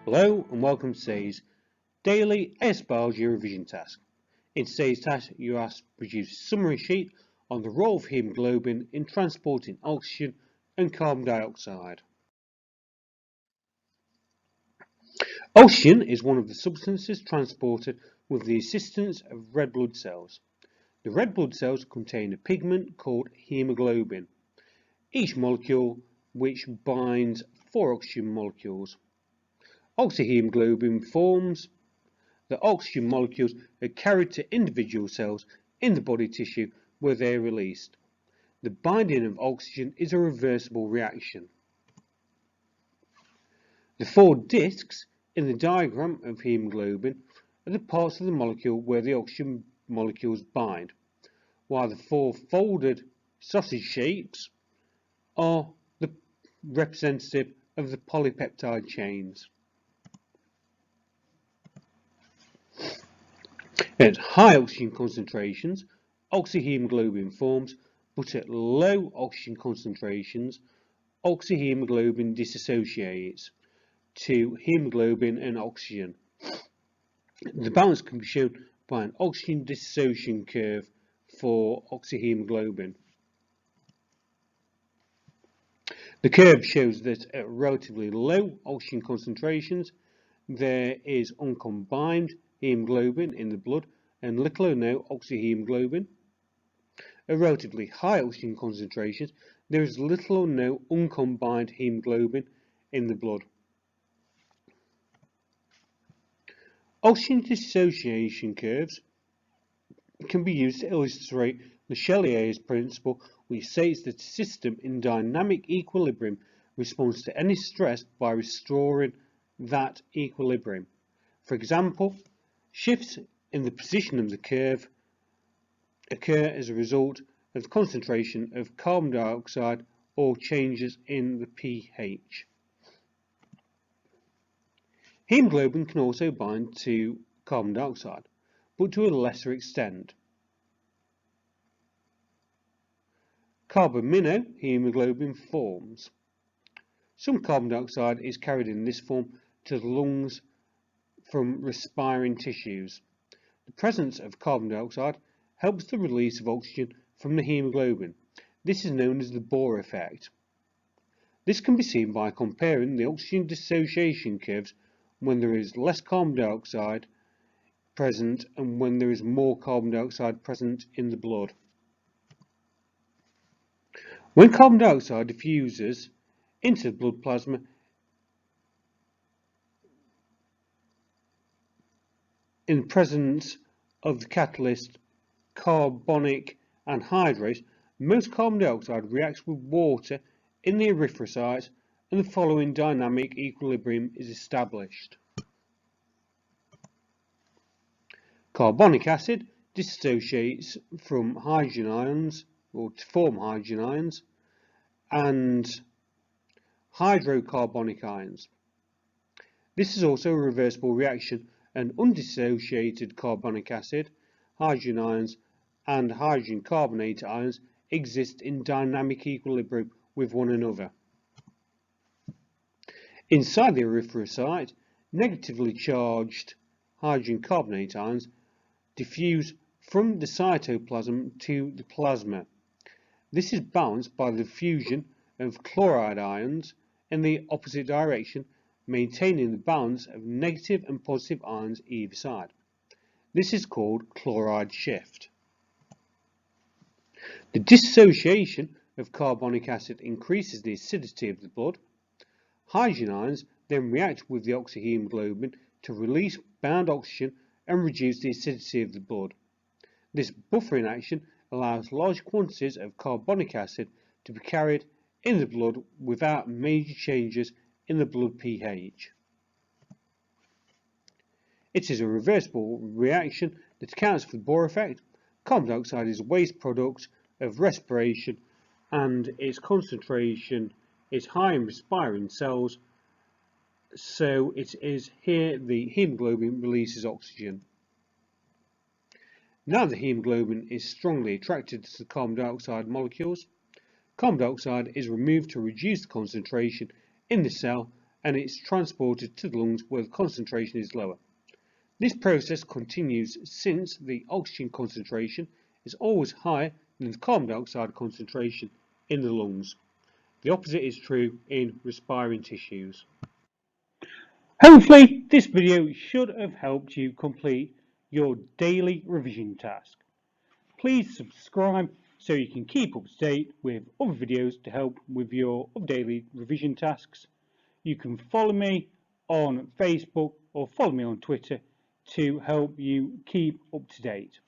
Hello and welcome to today's daily AS Biology revision task. In today's task, you are asked to produce a summary sheet on the role of hemoglobin in transporting oxygen and carbon dioxide. Oxygen is one of the substances transported with the assistance of red blood cells. The red blood cells contain a pigment called hemoglobin, each molecule which binds 4 oxygen molecules. Oxyhemoglobin forms the oxygen molecules are carried to individual cells in the body tissue where they are released. The binding of oxygen is a reversible reaction. The 4 discs in the diagram of hemoglobin are the parts of the molecule where the oxygen molecules bind, while the 4 folded sausage shapes are the representative of the polypeptide chains. At high oxygen concentrations, oxyhemoglobin forms, but at low oxygen concentrations, oxyhemoglobin dissociates to hemoglobin and oxygen. The balance can be shown by an oxygen dissociation curve for oxyhemoglobin. The curve shows that at relatively low oxygen concentrations, there is uncombined hemoglobin in the blood and little or no oxyhemoglobin. At relatively high oxygen concentrations, there is little or no uncombined hemoglobin in the blood. Oxygen dissociation curves can be used to illustrate Le Chatelier's principle, which states that a system in dynamic equilibrium responds to any stress by restoring that equilibrium. For example, shifts in the position of the curve occur as a result of the concentration of carbon dioxide or changes in the pH. Hemoglobin can also bind to carbon dioxide, but to a lesser extent. Carbaminohemoglobin forms. Some carbon dioxide is carried in this form to the lungs from respiring tissues. The presence of carbon dioxide helps the release of oxygen from the hemoglobin. This is known as the Bohr effect. This can be seen by comparing the oxygen dissociation curves when there is less carbon dioxide present and when there is more carbon dioxide present in the blood. When carbon dioxide diffuses into the blood plasma, in the presence of the catalyst carbonic anhydrase, most carbon dioxide reacts with water in the erythrocytes and the following dynamic equilibrium is established. Carbonic acid dissociates from hydrogen ions, or to form hydrogen ions, and hydrocarbonic ions. This is also a reversible reaction, and undissociated carbonic acid, hydrogen ions, and hydrogen carbonate ions exist in dynamic equilibrium with one another. Inside the erythrocyte, negatively charged hydrogen carbonate ions diffuse from the cytoplasm to the plasma. This is balanced by the diffusion of chloride ions in the opposite direction, maintaining the balance of negative and positive ions either side. This is called chloride shift. The dissociation of carbonic acid increases the acidity of the blood. Hydrogen ions then react with the oxyhemoglobin to release bound oxygen and reduce the acidity of the blood. This buffering action allows large quantities of carbonic acid to be carried in the blood without major changes in the blood pH. It is a reversible reaction that accounts for the Bohr effect. Carbon dioxide is a waste product of respiration and its concentration is high in respiring cells, so it is here the hemoglobin releases oxygen. Now the hemoglobin is strongly attracted to the carbon dioxide molecules. Carbon dioxide is removed to reduce the concentration in the cell and it's transported to the lungs where the concentration is lower. This process continues since the oxygen concentration is always higher than the carbon dioxide concentration in the lungs. The opposite is true in respiring tissues. Hopefully this video should have helped you complete your daily revision task. Please subscribe so you can keep up to date with other videos to help with your daily revision tasks. You can follow me on Facebook or follow me on Twitter to help you keep up to date.